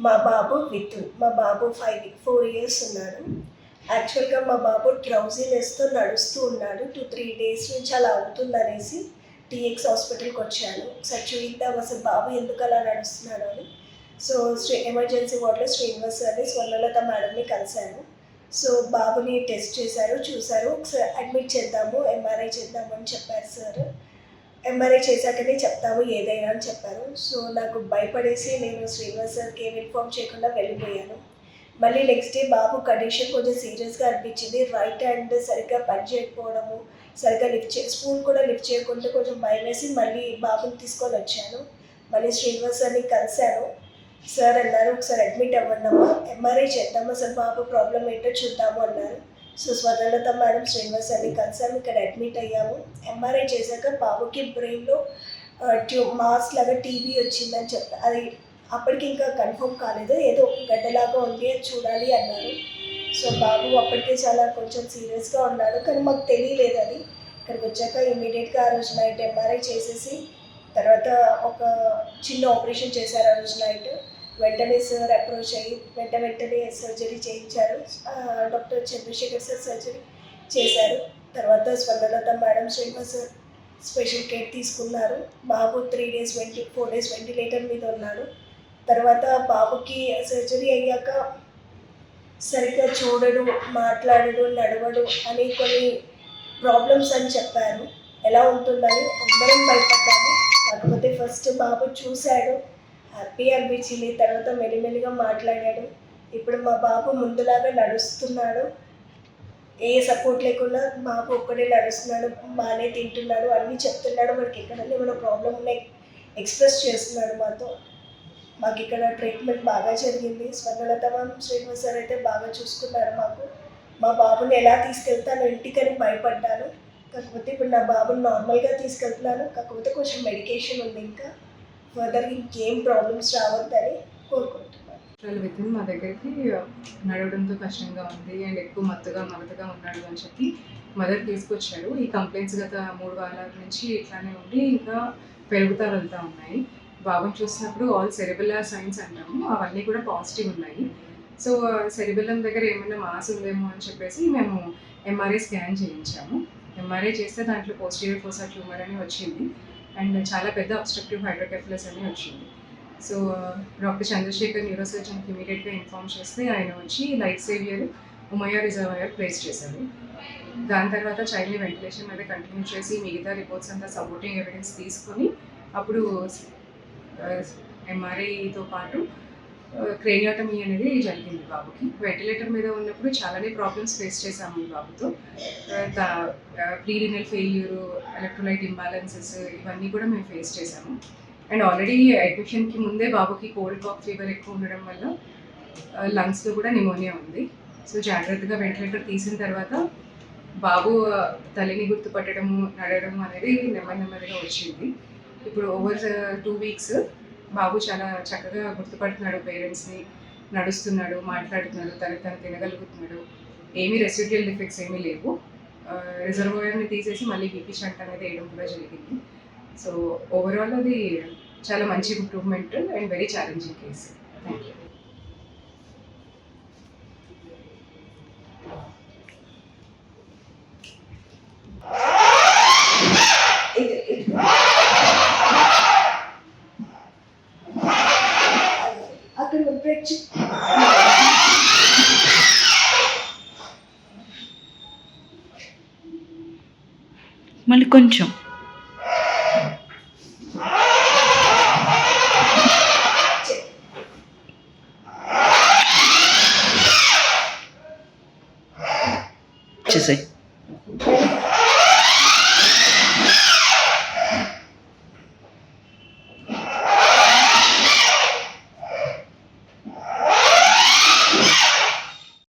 మా బాబు వితున్. మా బాబు 4 ఇయర్స్ ఉన్నాడు. యాక్చువల్‌గా మా బాబు డ్రౌజీనెస్‌తో నడుస్తూ ఉన్నాడు. 2, 3 డేస్ నుంచి అలా అవుతుందనేసి టీఎక్స్ హాస్పిటల్‌కొచ్చాను. ఒకసారి చూయిద్దాం అసలు బాబు ఎందుకలా నడుస్తున్నాడు అని. సో, ఎమర్జెన్సీ వార్డ్‌లో శ్రీనివాస్ సార్‌ని, స్వర్ణలత మేడంని కలిసాను. సో, బాబుని టెస్ట్ చేశారు, చూసారు. ఒకసారి అడ్మిట్ చేద్దాము, ఎంఆర్ఐ చేద్దాము అని చెప్పారు సార్. ఎంఆర్ఐ చేశాకనే చెప్తాము ఏదైనా అని చెప్పారు. సో, నాకు భయపడేసి నేను శ్రీనివాస్ సార్‌కి ఏమి ఇన్ఫార్మ్ చేయకుండా వెళ్ళిపోయాను. మళ్ళీ నెక్స్ట్ డే బాబు కండిషన్ కొంచెం సీరియస్‌గా అనిపించింది. రైట్ హ్యాండ్ సరిగ్గా పని చేయకపోవడము, సరిగ్గా స్పూన్ కూడా లిఫ్ట్ చేయకుండా కొంచెం భయమేసి మళ్ళీ బాబుని తీసుకొనొచ్చాను. మళ్ళీ శ్రీనివాస్ సార్‌ని కలిసాను. సార్ అన్నారు, "ఒకసారి అడ్మిట్ అవ్వండమ్మా, ఎంఆర్ఐ చేద్దాం, అసలు బాబు ప్రాబ్లమ్ ఏంటో చూద్దాము" అన్నారు. సో, స్వర్ణలత మేడం, శ్రీనివాస్ సార్‌ని కలిసాము. ఇక్కడ అడ్మిట్ అయ్యాము. ఎంఆర్ఐ చేశాక బాబుకి బ్రెయిన్‌లో మాస్ లాగా టీబీ వచ్చిందని చెప్పారు. అది అప్పటికి ఇంకా కన్ఫర్మ్ కాలేదు. ఏదో గడ్డలాగా ఉంది, అది చూడాలి అన్నారు. సో, బాబు అప్పటికే చాలా కొంచెం సీరియస్‌గా ఉన్నాడు. కానీ మాకు తెలియలేదు అది. ఇక్కడికి వచ్చాక ఇమ్మీడియట్‌గా ఆ రోజు నైట్ ఎంఆర్ఐ చేసేసి తర్వాత ఒక చిన్న ఆపరేషన్ చేశారు ఆ రోజు నైట్. వెంటనే సార్ అప్రోచ్ అయ్యి వెంటనే సర్జరీ చేయించారు. డాక్టర్ చంద్రశేఖర్ సార్ సర్జరీ చేశారు. తర్వాత Swarnalatha madam, Srinivas sir special care తీసుకున్నారు. బాబు 4 డేస్ వెంటిలేటర్ మీద ఉన్నాడు. తర్వాత బాబుకి సర్జరీ అయ్యాక సరిగ్గా చూడడు, మాట్లాడడు, నడవడు అని కొన్ని ప్రాబ్లమ్స్ అని చెప్పారు. ఎలా ఉంటుందని అందరం భయపడ్డాము. కాకపోతే ఫస్ట్ బాబు చూశాడు, హ్యాపీ అనిపించింది. తర్వాత మెల్లిమెల్లిగా మాట్లాడాడు. ఇప్పుడు మా బాబు ముందులాగా నడుస్తున్నాడు. ఏ సపోర్ట్ లేకుండా బాబు ఒక్కడే నడుస్తున్నాడు, బాగానే తింటున్నాడు, అన్నీ చెప్తున్నాడు. మనకి ఎక్కడన్నా ఏమైనా ప్రాబ్లం ఉన్నాయి ఎక్స్ప్రెస్ చేస్తున్నాడు మాతో. మాకు ఇక్కడ ట్రీట్మెంట్ బాగా జరిగింది. స్వర్ణలత మ్యామ్, శ్రీనివాస్ సార్ అయితే బాగా చూసుకున్నారు మాకు. మా బాబుని ఎలా తీసుకెళ్తాను ఇంటికని భయపడ్డాను. కాకపోతే ఇప్పుడు నా బాబుని నార్మల్గా తీసుకెళ్తున్నాను. కాకపోతే కొంచెం మెడికేషన్ ఉంది, ఇంకా ఫర్దర్ ఇంకేం ప్రాబ్లమ్స్ రావద్దని కోరుకుంటున్నాను. వితిన్ మా దగ్గరికి నడవడంతో కష్టంగా ఉంది అండ్ ఎక్కువ మగతగా ఉన్నాడు అని చెప్పి మదర్ తీసుకొచ్చారు. ఈ కంప్లైంట్స్ గత 3 వారాల నుంచి ఇట్లానే ఉండి ఇంకా పెరుగుతూ వెళ్తూ ఉన్నాయి. బాబుని చూసినప్పుడు ఆల్ సెరిబెల్లర్ సైన్స్ అంటాము, అవన్నీ కూడా పాజిటివ్ ఉన్నాయి. సో సెరిబెల్లం దగ్గర ఏమైనా మాస్ ఉందేమో అని చెప్పేసి మేము ఎంఆర్ఐ స్కాన్ చేయించాము. ఎంఆర్ఐ చేస్తే దాంట్లో పోస్టీరియర్ ఫోసా ట్యూమర్ అని వచ్చింది అండ్ చాలా పెద్ద అబ్స్ట్రక్టివ్ హైడ్రోకెఫలస్ అని వచ్చింది. సో డాక్టర్ చంద్రశేఖర్ న్యూరోసర్జన్కి ఇమీడియట్గా ఇన్ఫార్మ్ చేస్తే ఆయన వచ్చి life saviour Umayya reservoir place చేశారు. దాని తర్వాత చైల్డ్ని వెంటిలేషన్ మీద కంటిన్యూ చేసి మిగతా రిపోర్ట్స్ అంతా సపోర్టింగ్ ఎవిడెన్స్ తీసుకొని అప్పుడు ఎంఆర్ఐతో పాటు క్రేనియోటమీ అనేది జరిగింది బాబుకి. వెంటిలేటర్ మీద ఉన్నప్పుడు చాలానే ప్రాబ్లమ్స్ ఫేస్ చేశాము ఈ బాబుతో. ప్రీరినల్ ఫెయిల్యూరు, ఎలక్ట్రోలైట్ ఇంబ్యాలెన్సెస్, ఇవన్నీ కూడా మేము ఫేస్ చేశాము. అండ్ ఆల్రెడీ అడ్మిషన్కి ముందే బాబుకి కోల్డ్ కాఫ్ ఫీవర్ ఎక్కువ ఉండడం వల్ల లంగ్స్లో కూడా నిమోనియా ఉంది. సో జాగ్రత్తగా వెంటిలేటర్ తీసిన తర్వాత బాబు తల్లిని గుర్తుపట్టడము, నడవడం అనేది నెమ్మదిగా వచ్చింది. ఇప్పుడు ఓవర్ 2 వీక్స్ బాబు చాలా చక్కగా గుర్తుపడుతున్నాడు పేరెంట్స్ని, నడుస్తున్నాడు, మాట్లాడుతున్నాడు, తను తినగలుగుతున్నాడు. ఏమీ రెసిడ్యుయల్ డిఫెక్ట్స్ ఏమీ లేవు. రిజర్వాయర్ని తీసేసి మళ్ళీ బీపీ షంట్ అనేది వేయడం కూడా జరిగింది. సో ఓవరాల్ అది చాలా మంచి improvement and very challenging case. Thank you. మళ్ళీ కొంచెం చేసాయి.